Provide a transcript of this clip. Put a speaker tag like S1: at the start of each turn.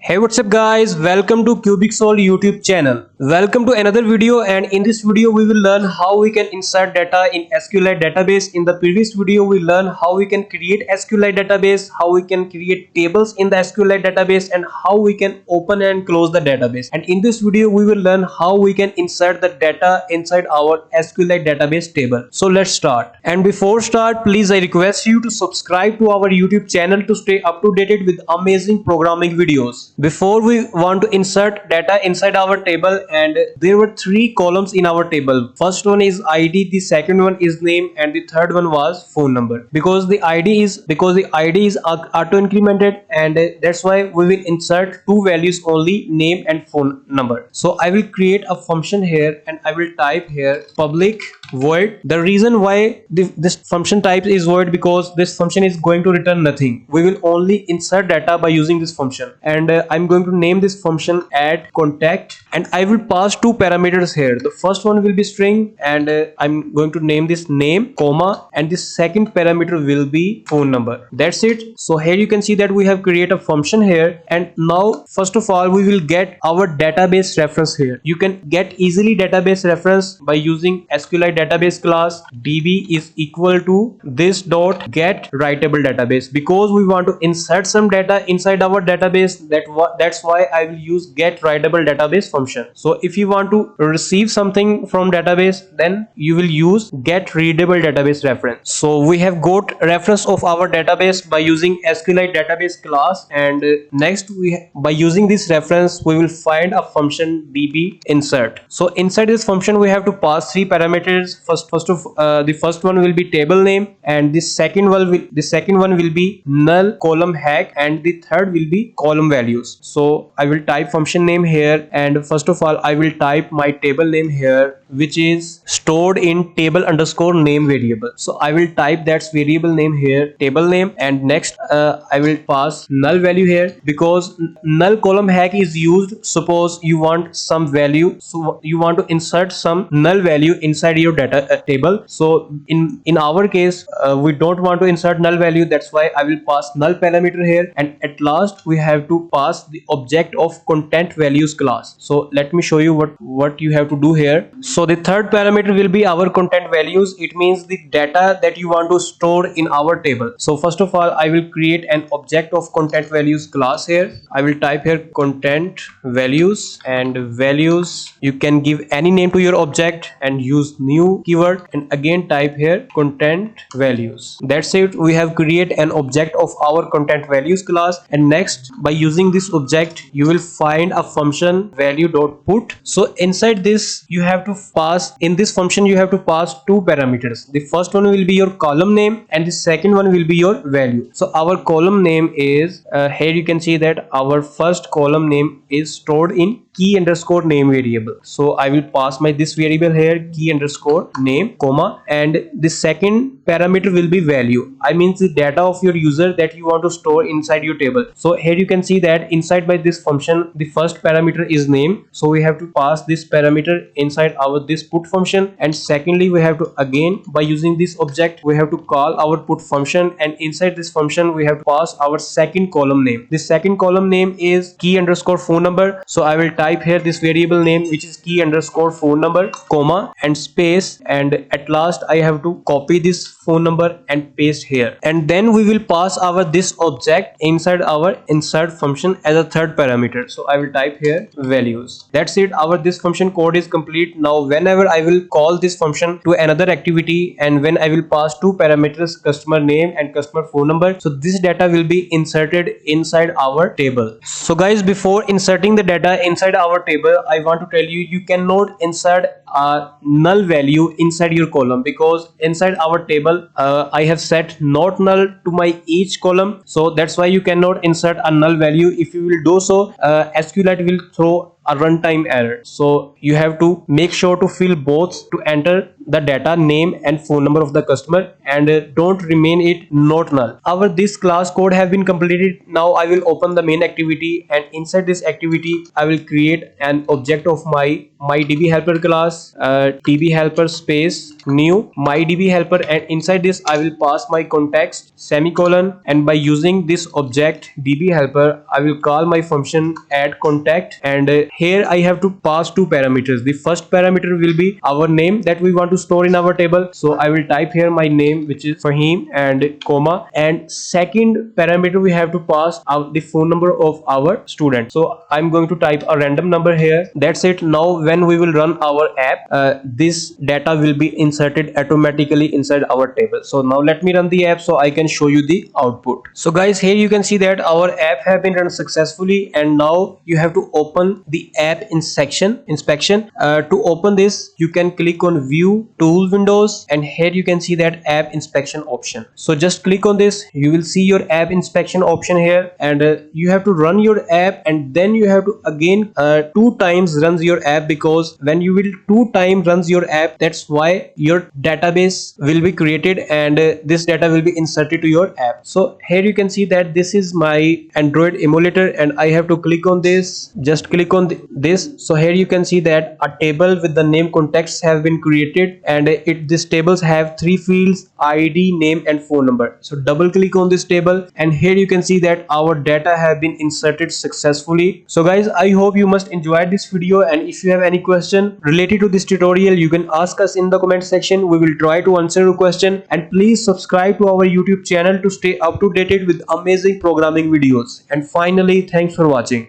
S1: Hey, what's up guys, welcome to Cubicsol YouTube channel. Welcome to another video, and in this video we will learn how we can insert data in SQLite database. In the previous video we learned how we can create SQLite database, how we can create tables in the SQLite database, and how we can open and close the database. And in this video we will learn how we can insert the data inside our SQLite database table. So let's start. And before start, please I request you to subscribe to our YouTube channel to stay up to date with amazing programming videos. Before we want to insert data inside our table, and there were three columns in our table. First one is ID, the second one is name, and the third one was phone number. Because the ID is auto incremented, and that's why we will insert two values only, name and phone number. So I will create a function here, and I will type here public void. The reason why this function type is void, because this function is going to return nothing. We will only insert data by using this function, and I'm going to name this function add contact, and I will pass two parameters here. The first one will be string, and I'm going to name this name comma, and the second parameter will be phone number. That's it. So here you can see that we have created a function here, and now first of all we will get our database reference here. You can get easily database reference by using SQLite database class. DB is equal to this dot get writable database, because we want to insert some data inside our database. That's why I will use get writable database function. So if you want to receive something from database, then you will use get readable database reference. So we have got reference of our database by using SQLite database class, and next by using this reference we will find a function db insert. So inside this function we have to pass three parameters. The first one will be table name, and the second one will be null column hack, and the third will be column values. So I will type function name here, and first of all I will type my table name here, which is stored in table underscore name variable. So I will type that variable name here, table name, and next I will pass null value here, because null column hack is used. Suppose you want some value, so you want to insert some null value inside your data table. So in our case we don't want to insert null value. That's why I will pass null parameter here, and at last we have to pass the object of content values class. So let me show you what you have to do here. So the third parameter will be our content values. It means the data that you want to store in our table. So first of all I will create an object of content values class here. I will type here content values, and values you can give any name to your object and use new keyword, and again type here content values. That's it. We have created an object of our content values class, and next by using this object you will find a function value dot put. So inside this you have to pass, in this function you have to pass two parameters. The first one will be your column name, and the second one will be your value. So our column name is here you can see that our first column name is stored in key underscore name variable. So I will pass my this variable here, key underscore name comma, and the second parameter will be value. I mean the data of your user that you want to store inside your table. So here you can see that inside by this function the first parameter is name, so we have to pass this parameter inside our this put function, and secondly we have to again by using this object we have to call our put function, and inside this function we have to pass our second column name. The second column name is key underscore phone number. So I will type here this variable name, which is key underscore phone number comma and space, and at last I have to copy this phone number and paste here, and then we will pass our this object inside our insert function as a third parameter. So I will type here values. That's it. Our this function code is complete. Now whenever I will call this function to another activity, and when I will pass two parameters, customer name and customer phone number, so this data will be inserted inside our table. So guys, before inserting the data inside our table, I want to tell you, you cannot insert a null value inside your column, because inside our table I have set not null to my each column. So that's why you cannot insert a null value. If you will do so, SQLite will throw a runtime error. So you have to make sure to fill both to enter the data name and phone number of the customer, and don't remain it not null. Our this class code have been completed. Now I will open the main activity, and inside this activity I will create an object of my DB helper class, DB helper space new my DB helper, and inside this I will pass my context semicolon, and by using this object DB helper I will call my function add contact, and here I have to pass two parameters. The first parameter will be our name that we want to store in our table, so I will type here my name, which is Fahim, and comma, and second parameter we have to pass out the phone number of our student. So I'm going to type a random number here. That's it. Now when we will run our app, this data will be inserted automatically inside our table. So now let me run the app so I can show you the output. So guys, here you can see that our app have been run successfully, and now you have to open the app inspection. To open this, you can click on view tool windows, and here you can see that app inspection option. So just click on this. You will see your app inspection option here, and you have to run your app, and then you have to again two times runs your app, because when you will two times runs your app, that's why your database will be created, and this data will be inserted to your app. So here you can see that this is my Android emulator, and I have to click on this. Just click on this. So here you can see that a table with the name context have been created, and these tables have three fields: ID, name, and phone number. So double click on this table, and here you can see that our data have been inserted successfully. So guys, I hope you must enjoy this video, and if you have any question related to this tutorial, you can ask us in the comment section. We will try to answer your question, and please subscribe to our YouTube channel to stay up to date with amazing programming videos. And finally, thanks for watching.